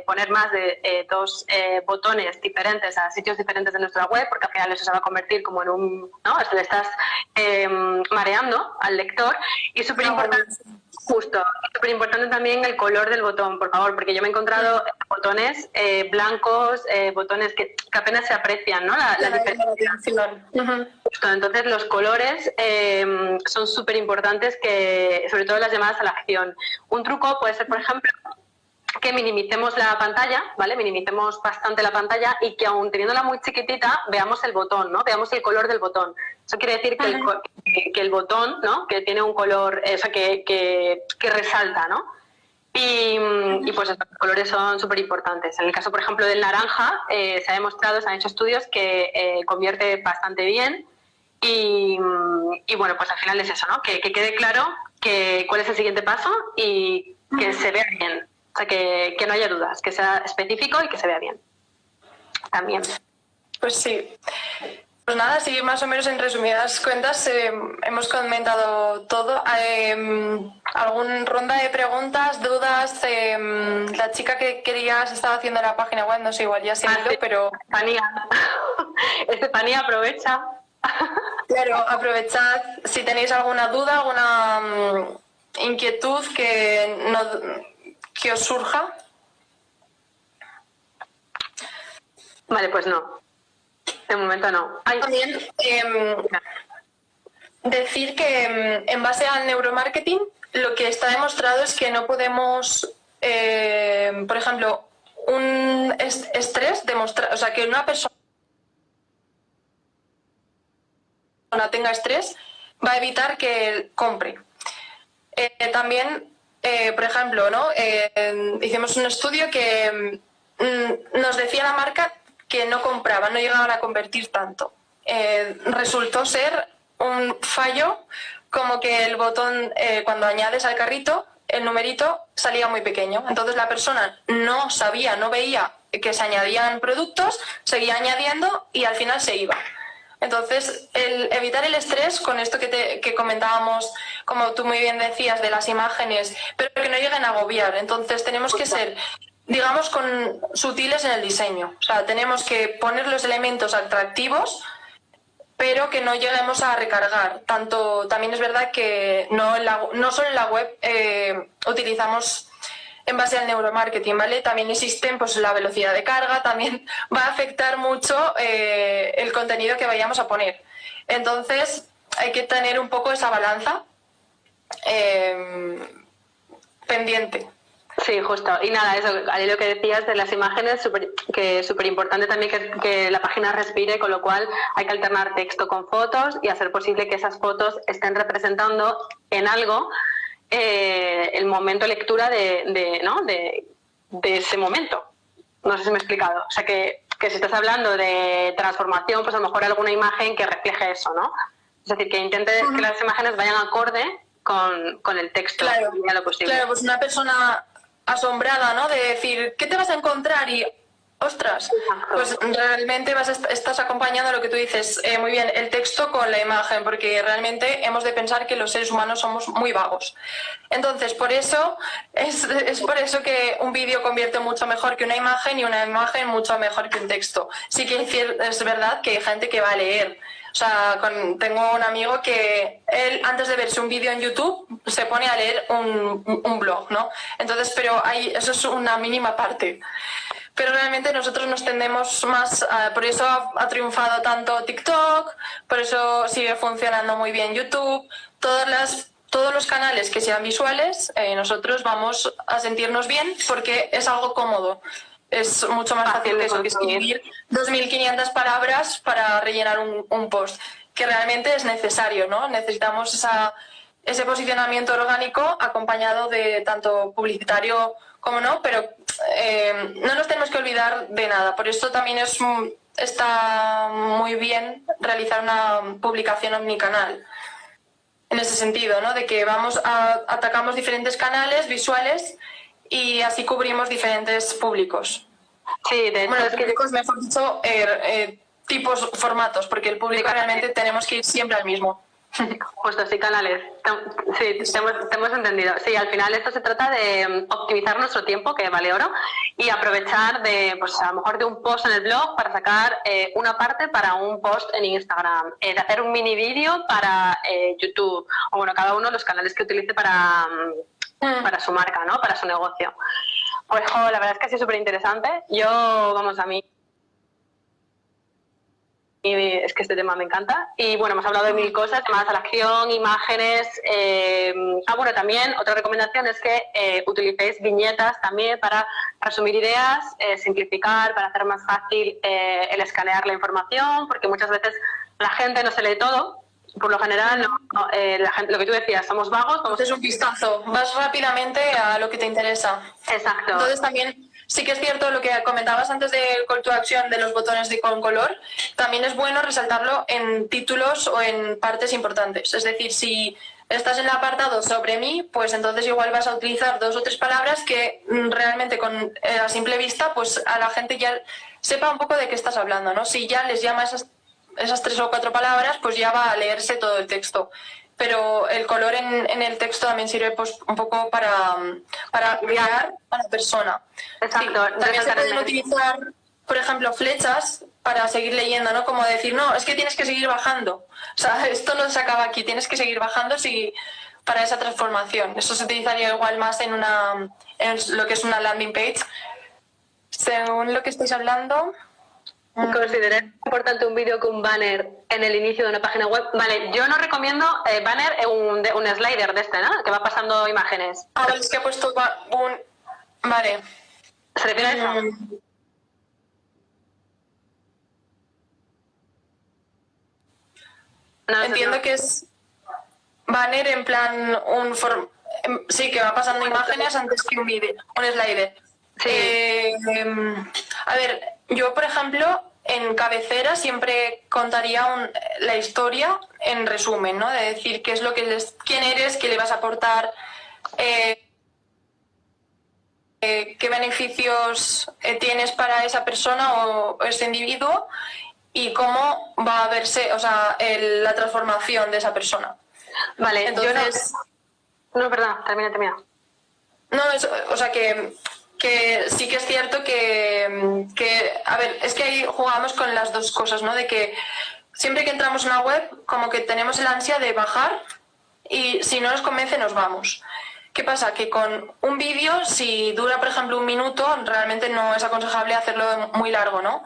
poner más de 2 botones diferentes a sitios diferentes de nuestra web, porque al final eso se va a convertir como en un... ¿no? Le estás mareando al lector. Y súper importante, justo, súper importante también el color del botón, por favor, porque yo me he encontrado botones blancos, botones que apenas se aprecian, ¿no? La diferencia. Justo, entonces los colores son súper importantes, sobre todo las llamadas a la acción. Un truco puede ser, por ejemplo, que minimicemos la pantalla, ¿vale? Minimicemos bastante la pantalla y que aún teniéndola muy chiquitita veamos el botón, ¿no? Veamos el color del botón. Eso quiere decir que el botón, ¿no? Que tiene un color, o sea, que resalta, ¿no? Y pues estos colores son súper importantes. En el caso, por ejemplo, del naranja, se ha demostrado, se han hecho estudios que convierte bastante bien. Y bueno, pues al final es eso, ¿no? Que quede claro cuál es el siguiente paso y que se vea bien. O sea, que no haya dudas, que sea específico y que se vea bien. También. Pues sí. Pues nada, sí, más o menos en resumidas cuentas hemos comentado todo. ¿Alguna ronda de preguntas, dudas? La chica que querías estaba haciendo la página web, no sé, igual ya se ha ido, sí. pero... Estefanía, aprovecha. Claro, aprovechad si tenéis alguna duda, alguna inquietud que os surja. Vale, pues no. De momento no. También decir que en base al neuromarketing lo que está demostrado es que no podemos, por ejemplo, un estrés demostrar, o sea, que una persona tenga estrés va a evitar que compre. También, por ejemplo, ¿no? Hicimos un estudio que nos decía la marca que no compraban, no llegaban a convertir tanto. resultó ser un fallo, como que el botón, cuando añades al carrito, el numerito salía muy pequeño. Entonces la persona no sabía, no veía que se añadían productos, seguía añadiendo y al final se iba. Entonces, evitar el estrés con esto que comentábamos, como tú muy bien decías, de las imágenes, pero que no lleguen a agobiar. Entonces, tenemos que ser, digamos, sutiles en el diseño. O sea, tenemos que poner los elementos atractivos, pero que no lleguemos a recargar. También es verdad que no solo en la web utilizamos en base al neuromarketing, ¿vale? También existen, pues, la velocidad de carga, también va a afectar mucho el contenido que vayamos a poner. Entonces, hay que tener un poco esa balanza pendiente. Sí, justo. Y nada, eso, lo que decías de las imágenes, que es súper importante también que la página respire, con lo cual hay que alternar texto con fotos y hacer posible que esas fotos estén representando en algo el momento de lectura de ese momento. No sé si me he explicado. O sea, que si estás hablando de transformación, pues a lo mejor alguna imagen que refleje eso, ¿no? Es decir, que intente que las imágenes vayan acorde con el texto. Claro, lo posible. Claro, pues una persona asombrada, ¿no? De decir, ¿qué te vas a encontrar? Y, ostras, pues realmente estás acompañando lo que tú dices, muy bien, el texto con la imagen, porque realmente hemos de pensar que los seres humanos somos muy vagos. Entonces, por eso es por eso que un vídeo convierte mucho mejor que una imagen y una imagen mucho mejor que un texto. Sí que es verdad que hay gente que va a leer. O sea, tengo un amigo que él, antes de verse un vídeo en YouTube, se pone a leer un blog, ¿no? Entonces, pero eso es una mínima parte. Pero realmente nosotros nos tendemos más, por eso ha triunfado tanto TikTok, por eso sigue funcionando muy bien YouTube, todos los canales que sean visuales, nosotros vamos a sentirnos bien porque es algo cómodo. Es mucho más fácil que eso, que escribir 2.500 palabras para rellenar un post, que realmente es necesario, ¿no? Necesitamos ese posicionamiento orgánico acompañado de tanto publicitario como no, pero no nos tenemos que olvidar de nada. Por esto también está muy bien realizar una publicación omnicanal. En ese sentido, ¿no? De que atacamos diferentes canales visuales y así cubrimos diferentes públicos. Sí, de hecho, bueno, públicos, mejor dicho, tipos, formatos, porque el público realmente tenemos que ir siempre al mismo. Justo, sí, canales. Sí, te hemos entendido. Sí, al final esto se trata de optimizar nuestro tiempo, que vale oro, y aprovechar pues a lo mejor de un post en el blog para sacar una parte para un post en Instagram, de hacer un mini vídeo para YouTube, o bueno, cada uno de los canales que utilice para su marca, ¿no? Para su negocio. Pues, la verdad es que ha sido súper interesante. A mí es que este tema me encanta. Y bueno, hemos hablado de mil cosas, llamadas a la acción, imágenes. Bueno, también otra recomendación es que utilicéis viñetas también para resumir ideas, simplificar, para hacer más fácil el escanear la información, porque muchas veces la gente no se lee todo. Por lo general, la gente, lo que tú decías, somos vagos. Es un vistazo, vas rápidamente a lo que te interesa. Exacto. Entonces también sí que es cierto lo que comentabas antes del call to action de los botones con color, también es bueno resaltarlo en títulos o en partes importantes. Es decir, si estás en el apartado sobre mí, pues entonces igual vas a utilizar 2 o 3 palabras que realmente con a simple vista, pues a la gente ya sepa un poco de qué estás hablando, ¿no? Si ya les llama esas 3 o 4 palabras, pues ya va a leerse todo el texto. Pero el color en el texto también sirve pues un poco para guiar a la persona. Exacto. Sí, también se pueden utilizar, por ejemplo, flechas para seguir leyendo, ¿no? Como decir, no, es que tienes que seguir bajando. O sea, esto no se acaba aquí, tienes que seguir bajando para esa transformación. Eso se utilizaría igual más en lo que es una landing page. Según lo que estáis hablando... ¿Consideráis importante un vídeo con un banner en el inicio de una página web? Vale, yo no recomiendo banner en un slider de este, ¿no? Que va pasando imágenes. Vale, es que he puesto Vale. ¿Se refiere a eso? No, entiendo que es banner en plan sí, que va pasando imágenes antes que un vídeo, un slider. Sí. A ver, yo por ejemplo en cabecera siempre contaría la historia en resumen, ¿no? De decir qué es lo que quién eres, qué le vas a aportar, qué beneficios tienes para esa persona o ese individuo y cómo va a verse, o sea, la transformación de esa persona. Vale, entonces... No, perdón, termina. No, o sea que sí que es cierto que, a ver, es que ahí jugamos con las dos cosas, ¿no? De que siempre que entramos en una web, como que tenemos el ansia de bajar y si no nos convence nos vamos. ¿Qué pasa? Que con un vídeo, si dura, por ejemplo, 1 minuto, realmente no es aconsejable hacerlo muy largo, ¿no?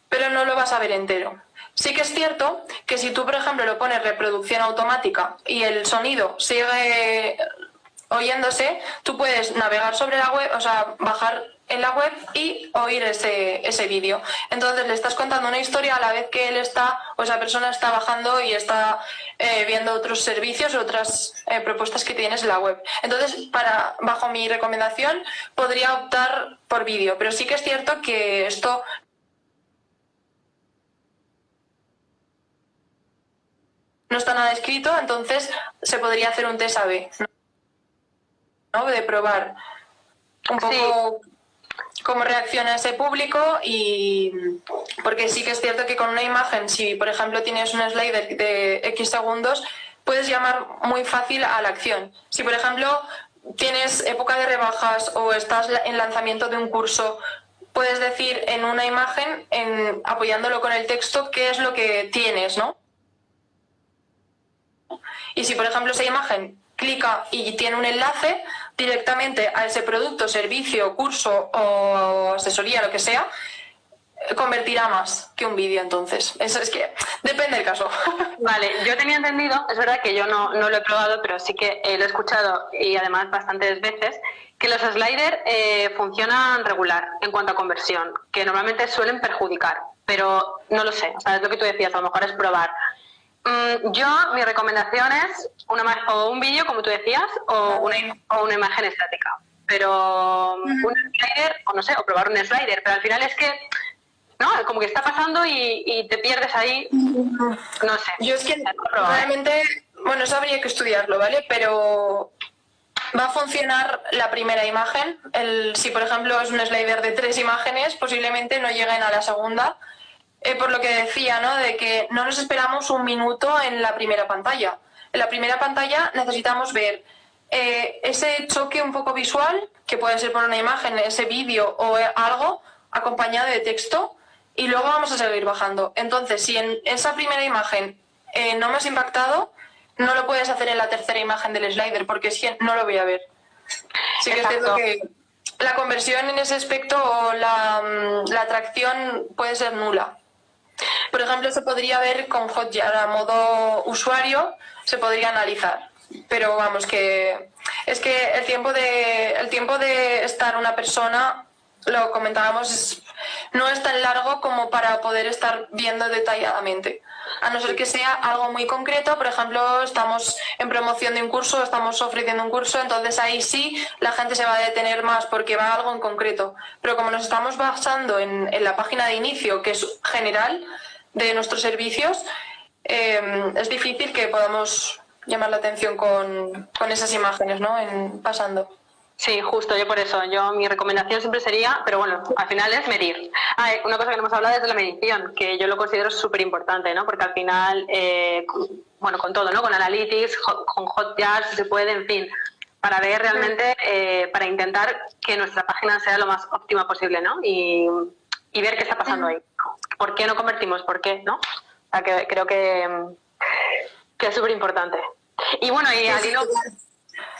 Pero no lo vas a ver entero. Sí que es cierto que si tú, por ejemplo, lo pones reproducción automática y el sonido sigue oyéndose, tú puedes navegar sobre la web, o sea, bajar en la web y oír ese vídeo. Entonces le estás contando una historia a la vez que él está, o esa persona está bajando y está viendo otros servicios, otras propuestas que tienes en la web. Entonces, bajo mi recomendación, podría optar por vídeo, pero sí que es cierto que esto no está nada escrito, entonces se podría hacer un test A/B, ¿no? De probar un poco cómo reacciona ese público y porque sí que es cierto que con una imagen, si por ejemplo tienes un slider de X segundos, puedes llamar muy fácil a la acción. Si por ejemplo tienes época de rebajas o estás en lanzamiento de un curso, puedes decir en una imagen, apoyándolo con el texto, qué es lo que tienes, ¿no? Y si por ejemplo esa imagen clica y tiene un enlace directamente a ese producto, servicio, curso o asesoría, lo que sea, convertirá más que un vídeo. Entonces, eso es que depende del caso. Vale, yo tenía entendido, es verdad que yo no lo he probado, pero sí que lo he escuchado y además bastantes veces, que los sliders funcionan regular en cuanto a conversión, que normalmente suelen perjudicar, pero no lo sé, o sea, es lo que tú decías, a lo mejor es probar. Mi recomendación es o un vídeo, como tú decías, o una imagen estática. Pero un slider, o no sé, o probar un slider, pero al final es que, ¿no? Como que está pasando y te pierdes ahí, no sé. Yo es que realmente, bueno, eso habría que estudiarlo, ¿vale? Pero va a funcionar la primera imagen. Si, por ejemplo, es un slider de 3 imágenes, posiblemente no lleguen a la segunda. Por lo que decía, ¿no? De que no nos esperamos 1 minuto en la primera pantalla. En la primera pantalla necesitamos ver ese choque un poco visual, que puede ser por una imagen, ese vídeo o algo, acompañado de texto, y luego vamos a seguir bajando. Entonces, si en esa primera imagen no me has impactado, no lo puedes hacer en la tercera imagen del slider, porque es que no lo voy a ver. Sí que es cierto que la conversión en ese aspecto o la atracción puede ser nula. Por ejemplo, se podría ver con Hotjar a modo usuario, se podría analizar. Pero vamos, que es que el tiempo de estar una persona, lo comentábamos, no es tan largo como para poder estar viendo detalladamente. A no ser que sea algo muy concreto, por ejemplo, estamos en promoción de un curso, estamos ofreciendo un curso, entonces ahí sí la gente se va a detener más porque va a algo en concreto. Pero como nos estamos basando en la página de inicio, que es general de nuestros servicios, es difícil que podamos llamar la atención con esas imágenes, ¿no? Pasando. Sí, justo, yo por eso, mi recomendación siempre sería, pero bueno, al final es medir. Una cosa que no hemos hablado es de la medición, que yo lo considero súper importante, ¿no? Porque al final, con todo, ¿no? Con Analytics, con Hotjar, si se puede, en fin, para ver realmente, para intentar que nuestra página sea lo más óptima posible, ¿no? Y ver qué está pasando ahí. ¿Por qué no convertimos? ¿Por qué? ¿No? O sea, que creo que es súper importante. Y bueno, y al hilo...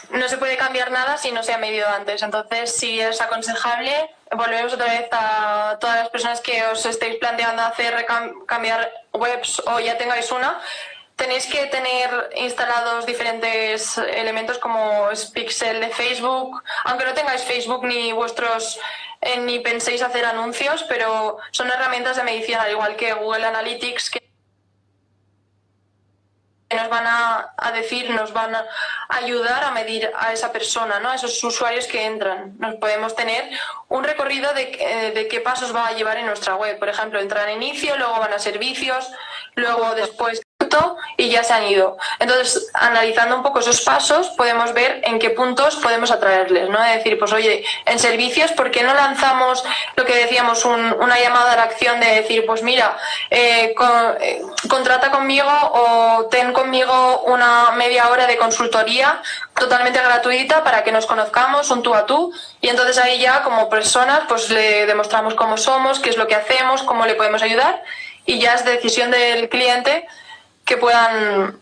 No se puede cambiar nada si no se ha medido antes. Entonces, si es aconsejable, volvemos otra vez a todas las personas que os estéis planteando hacer cambiar webs o ya tengáis una, tenéis que tener instalados diferentes elementos como es Pixel de Facebook, aunque no tengáis Facebook ni penséis hacer anuncios, pero son herramientas de medición, al igual que Google Analytics, que nos van a decir, nos van a ayudar a medir a esa persona, ¿no? A esos usuarios que entran. Nos podemos tener un recorrido de qué pasos va a llevar en nuestra web. Por ejemplo, entran a inicio, luego van a servicios, luego después y ya se han ido. Entonces, analizando un poco esos pasos, podemos ver en qué puntos podemos atraerles, ¿no? Es decir, pues oye, en servicios, ¿por qué no lanzamos lo que decíamos, una llamada a la acción de decir, pues mira, contrata conmigo o ten conmigo una media hora de consultoría totalmente gratuita para que nos conozcamos, un tú a tú, y entonces ahí ya como personas pues le demostramos cómo somos, qué es lo que hacemos, cómo le podemos ayudar, y ya es decisión del cliente que puedan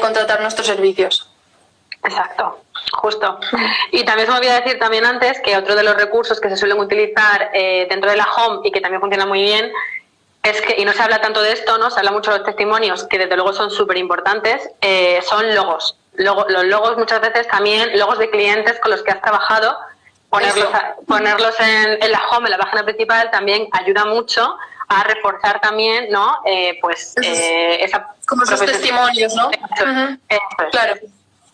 contratar nuestros servicios. Exacto, justo. Y también se me olvidó decir también antes que otro de los recursos que se suelen utilizar dentro de la home y que también funciona muy bien es que, y no se habla tanto de esto, ¿no? Se habla mucho de los testimonios, que desde luego son súper importantes, son logos. Los logos muchas veces también, logos de clientes con los que has trabajado, ponerlos en la home, en la página principal, también ayuda mucho a reforzar también, ¿no? Esa como esos testimonios, ¿no? Claro,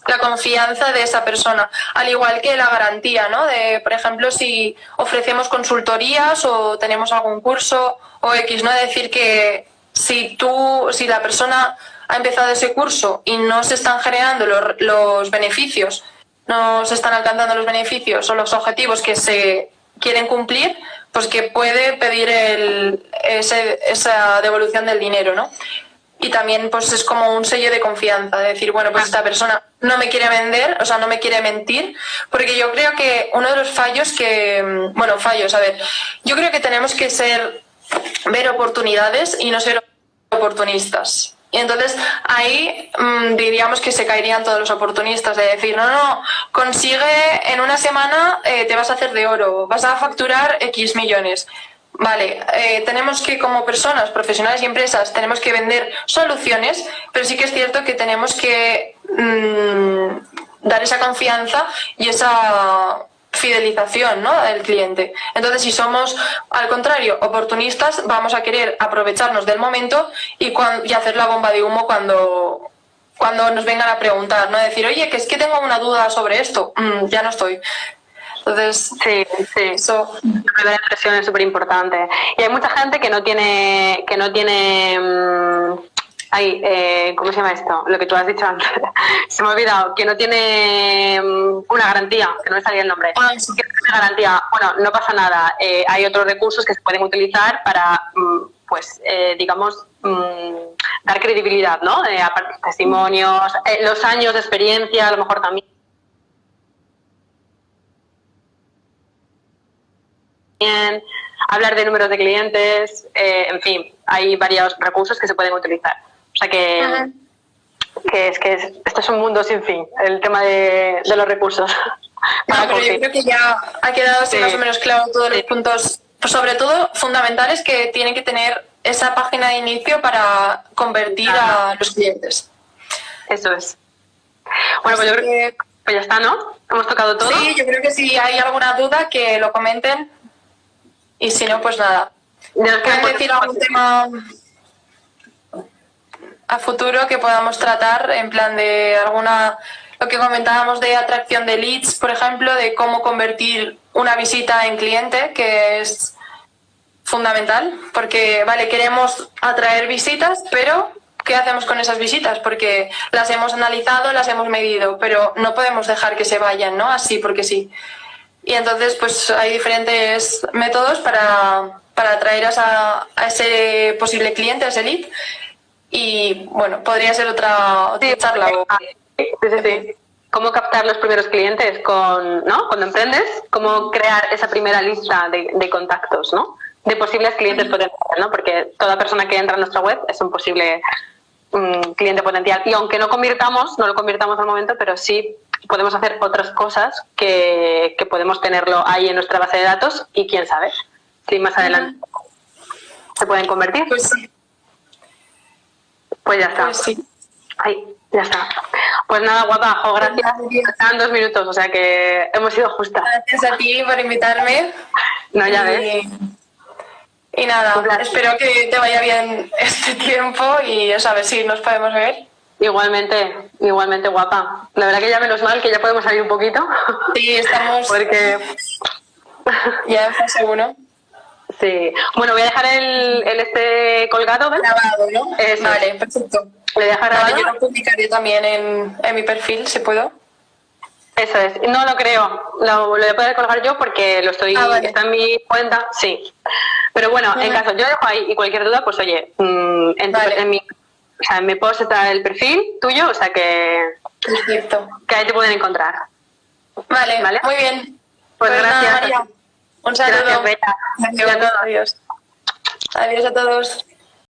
la confianza de esa persona, al igual que la garantía, ¿no? De, por ejemplo, si ofrecemos consultorías o tenemos algún curso o X, ¿no? Es decir, que si la persona ha empezado ese curso y no se están generando los beneficios, no se están alcanzando los beneficios o los objetivos que se quieren cumplir, pues que puede pedir esa devolución del dinero, ¿no? Y también pues es como un sello de confianza, de decir, bueno, pues esta persona no me quiere vender, o sea, no me quiere mentir, porque yo creo que uno de los fallos yo creo que tenemos que ver oportunidades y no ser oportunistas. Y entonces ahí diríamos que se caerían todos los oportunistas de decir, no, consigue en una semana te vas a hacer de oro, vas a facturar X millones. Vale, tenemos que como personas, profesionales y empresas, tenemos que vender soluciones, pero sí que es cierto que tenemos que dar esa confianza y esa fidelización, ¿no?, del cliente. Entonces, si somos, al contrario, oportunistas, vamos a querer aprovecharnos del momento y hacer la bomba de humo cuando nos vengan a preguntar, ¿no? Decir, oye, que es que tengo una duda sobre esto, ya no estoy. Entonces, sí. Eso. La primera impresión es súper importante. Y hay mucha gente que no tiene ¿cómo se llama esto? Lo que tú has dicho antes. Se me ha olvidado. Que no tiene una garantía, que no me salía el nombre. Que no tiene garantía. Bueno, no pasa nada. Hay otros recursos que se pueden utilizar para, dar credibilidad, ¿no? Aparte, testimonios, los años de experiencia, a lo mejor también. Hablar de números de clientes, en fin, hay varios recursos que se pueden utilizar. O sea que esto es un mundo sin fin, el tema de los recursos. Pero yo creo que ya ha quedado así más o menos claro todos los puntos, pues sobre todo fundamentales que tienen que tener esa página de inicio para convertir a los clientes. Eso es. Bueno, pues yo creo que pues ya está, ¿no? Hemos tocado todo. Sí, yo creo que si hay alguna duda que lo comenten y si no, pues nada. ¿Pueden decir algún tema a futuro que podamos tratar en plan de lo que comentábamos de atracción de leads, por ejemplo, de cómo convertir una visita en cliente, que es fundamental, porque vale, queremos atraer visitas, pero ¿qué hacemos con esas visitas? Porque las hemos analizado, las hemos medido, pero no podemos dejar que se vayan, ¿no? Así porque sí. Y entonces pues hay diferentes métodos para atraer a ese posible cliente, a ese lead. Y bueno, podría ser otra charla. Sí. Cómo captar los primeros clientes ¿no? Cuando emprendes, cómo crear esa primera lista de contactos, ¿no? De posibles clientes potenciales, ¿no? Porque toda persona que entra a nuestra web es un posible cliente potencial. Y aunque no lo convirtamos al momento, pero sí podemos hacer otras cosas que podemos tenerlo ahí en nuestra base de datos y quién sabe si más adelante se pueden convertir. Pues sí. Pues ya está. Pues sí. Ay, ya está. Pues nada, guapa, gracias. Quedan 2 minutos, o sea que hemos sido justas. Gracias a ti por invitarme. No, ya ves. Y nada, espero que te vaya bien este tiempo y a ver si nos podemos ver. Igualmente, igualmente guapa. La verdad que ya menos mal que ya podemos salir un poquito. Sí, estamos Porque ya en fase 1. sí. Bueno, voy a dejar el este colgado, ¿ves? Grabado, ¿no? Eso. Vale, perfecto. Le voy a dejar grabado. Vale, yo lo publicaré también en mi perfil, si puedo. Eso es. No lo creo. Lo voy a poder colgar yo porque lo estoy. Vale. Está en mi cuenta, sí. Pero bueno, en caso, yo lo dejo ahí y cualquier duda, pues oye, Vale. en mi post está el perfil tuyo, o sea que Perfecto. ahí te pueden encontrar. Vale, ¿Vale? muy bien. Pues nada, gracias. María. Un saludo. Gracias, Bea. Adiós. Y a todos. Adiós. Adiós a todos.